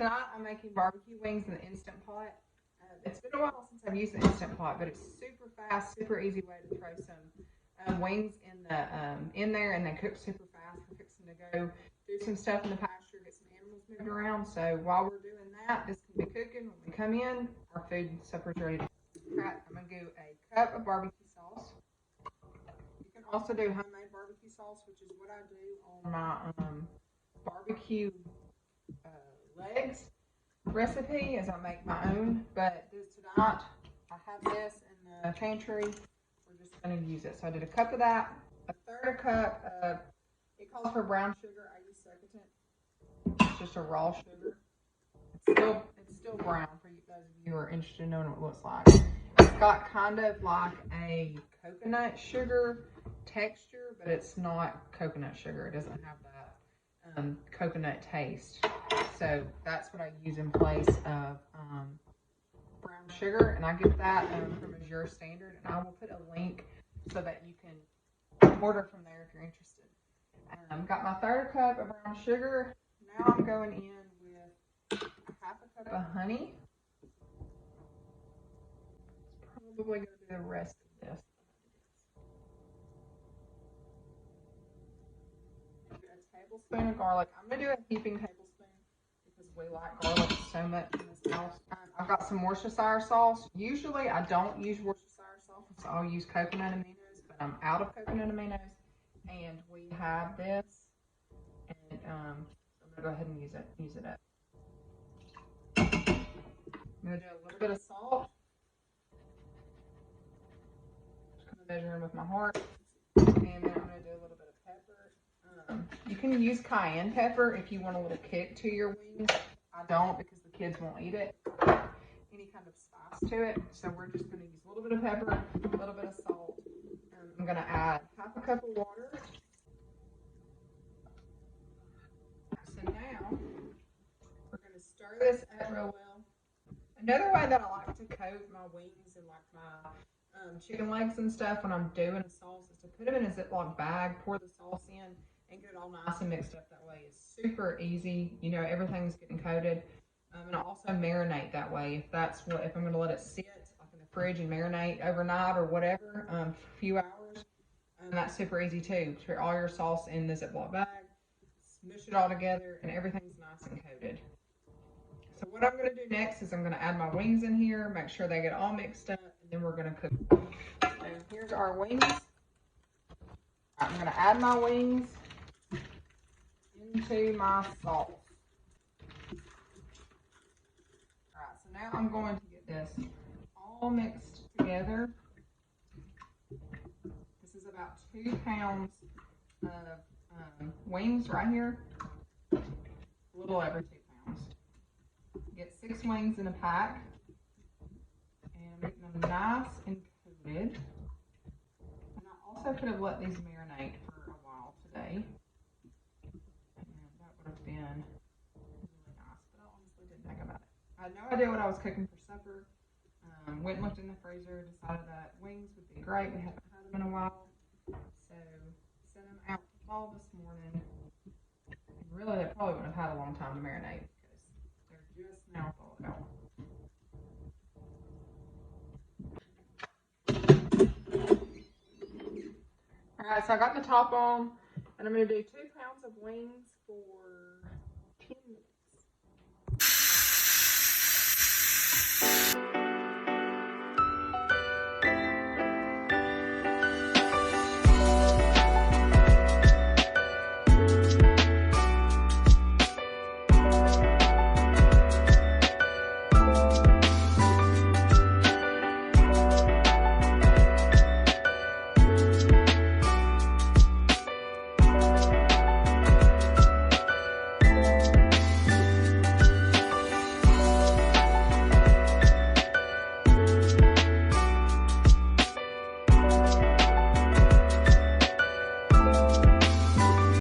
tonight I'm making barbecue wings in the Instant Pot. It's been a while since I've used the Instant Pot, but it's super fast, super easy way to throw some wings in there and they cook super fast. We're fixing to go do some stuff in the pasture, get some animals moved around. So while we're doing that, this can be cooking. When we come in, our food and supper's ready. Right, I'm gonna do a cup of barbecue sauce. You can also do homemade barbecue sauce, which is what I do on my barbecue legs recipe, as I make my own. But this tonight, I have this in the pantry. We're just going to use it. So I did a cup of that, a third cup of, it calls for brown sugar. I use Secretant. It's just a raw sugar. It's still brown for you, those of you who are interested in knowing what it looks like. It's got kind of like a coconut sugar texture, but it's not coconut sugar. It doesn't have that coconut taste. So that's what I use in place of brown sugar, and I get that from Azure Standard, and I will put a link so that you can order from there if you're interested. Got my third cup of brown sugar. Now I'm going in with a half a cup of honey. It's probably going to be the rest of this. A tablespoon of garlic. I'm going to do a heaping tablespoon because we like garlic so much in this house. I've got some Worcestershire sauce. Usually I don't use Worcestershire sauce, so I'll use coconut aminos, but I'm out of coconut aminos, and we have this, and I'm gonna go ahead and use it up. I'm gonna do a little bit of salt. Just gonna measure in with my heart, and then I'm gonna do a little bit of pepper. You can use cayenne pepper if you want a little kick to your wings. I don't, because the kids won't eat it. Any kind of spice to it. So we're just going to use a little bit of pepper, a little bit of salt. I'm going to add half a cup of water. So now we're going to stir this up real well. Another way that I like to coat my wings and like my chicken legs and stuff when I'm doing a sauce is to put them in a Ziploc bag, pour the sauce in, and get it all nice and mixed up that way. It's super easy. You know, everything's getting coated. And I also marinate that way. If I'm going to let it sit like in the fridge and marinate overnight or whatever, for a few hours, that's super easy too. Put all your sauce in the Ziploc bag, smush it all together, and everything's nice and coated. So what I'm going to do next is I'm going to add my wings in here, make sure they get all mixed up, and then we're going to cook. So here's our wings. I'm going to add my wings into my sauce. Alright, so now I'm going to get this all mixed together. This is about 2 pounds of wings right here. A little over 2 pounds. Get 6 wings in a pack. And I'm getting them nice and coated. And I also could have let these marinate for a while today. Been really nice, but I honestly didn't think about it. I had no idea what I was cooking for supper. Went and looked in the freezer, decided that wings would be great. We haven't had them in a while, so sent them out to fall this morning. And really, they probably would have had a long time to marinate because they're just now thawed out. Alright, so I got the top on, and I'm going to do 2 pounds of wings for